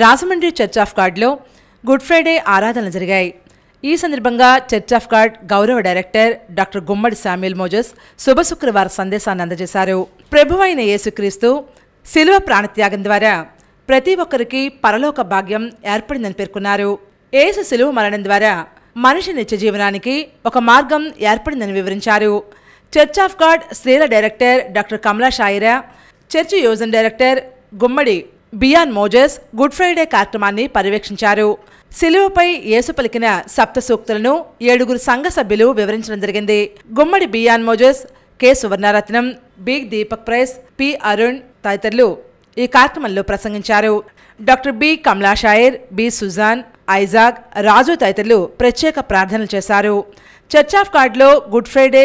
Rajahmundry church of గాడ్లో good Friday ఆరాధనలు జరిగాయి. ఈ సందర్భంగా చర్చ్ ఆఫ్ గాడ్ గౌరవ director doctor Gummadi Samuel Moses శుభ శుక్రవార సందేశాన్ని అందజేశారు. ప్రభువైన యేసుక్రీస్తు శిలువ ప్రాణత్యాగం ద్వారా ప్రతి ఒక్కరికి పరలోక భాగ్యం ఏర్పడిందని పేర్కొన్నారు. యేసు శిలువ మరణం ద్వారా మనిషి నిత్య జీవనానికి ఒక మార్గం ఏర్పడిందని వివరించారు. చర్చ్ ఆఫ్ గాడ్ స్త్రీల డైరెక్టర్ డాక్టర్ కమలా షాయిరా, చర్చి యోజన డైరెక్టర్ గుమ్మడి బియాన్ మోజెస్ గుడ్ ఫ్రైడే కార్యక్రమాన్ని పర్యవేక్షించారు. శిలువపై యేసు పలికిన సప్త సూక్తులను 7 సంఘ సభ్యులు వివరించడం జరిగింది. గుమ్మడి బియాన్ Moses, K Suvarnaratnam, B Deepak Price, P Arun తదితరులు ఈ కార్యక్రమంలో ప్రసంగించారు. Doctor B Kamala Shayir, B Susan, Isaac, Raju తదితరులు ప్రత్యేక ప్రార్థనలు చేశారు. చర్చ్ ఆఫ్ గాడ్లో గుడ్ ఫ్రైడే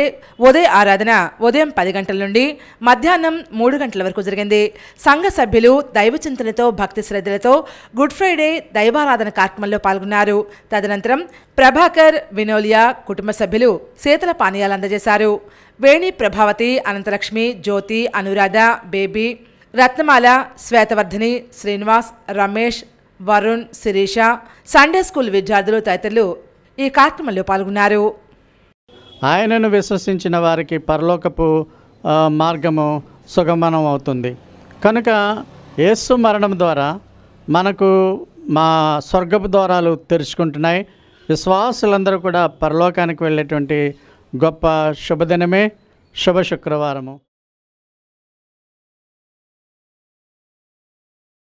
ఉదయ ఆరాధన ఉదయం 10 గంటల నుండి మధ్యాహ్నం 3 గంటల వరకు జరిగింది. సంఘ సభ్యులు దైవచింతనతో భక్తి శ్రద్ధలతో గుడ్ ఫ్రైడే దైవారాధన కార్యక్రమంలో పాల్గొన్నారు. తదనంతరం ప్రభాకర్, వినోలియా కుటుంబ సభ్యులు శీతల పానీయాలు అందజేశారు. వేణి ప్రభావతి, అనంతలక్ష్మి, జ్యోతి, అనురాధ, బేబీ, రత్నమాల, శ్వేతవర్ధని, శ్రీనివాస్, రమేష్, వరుణ్, శిరీష, సండే స్కూల్ విద్యార్థులు తదితరులు ఈ కార్యక్రమంలో పాల్గొన్నారు. ఆయనను విశ్వసించిన వారికి పరలోకపు మార్గము సుగమనం అవుతుంది. కనుక యేసు మరణం ద్వారా మనకు మా స్వర్గపు ద్వారాలు తెరుచుకుంటున్నాయి. విశ్వాసులందరూ కూడా పరలోకానికి వెళ్ళేటువంటి గొప్ప శుభదినమే శుభ శుక్రవారము.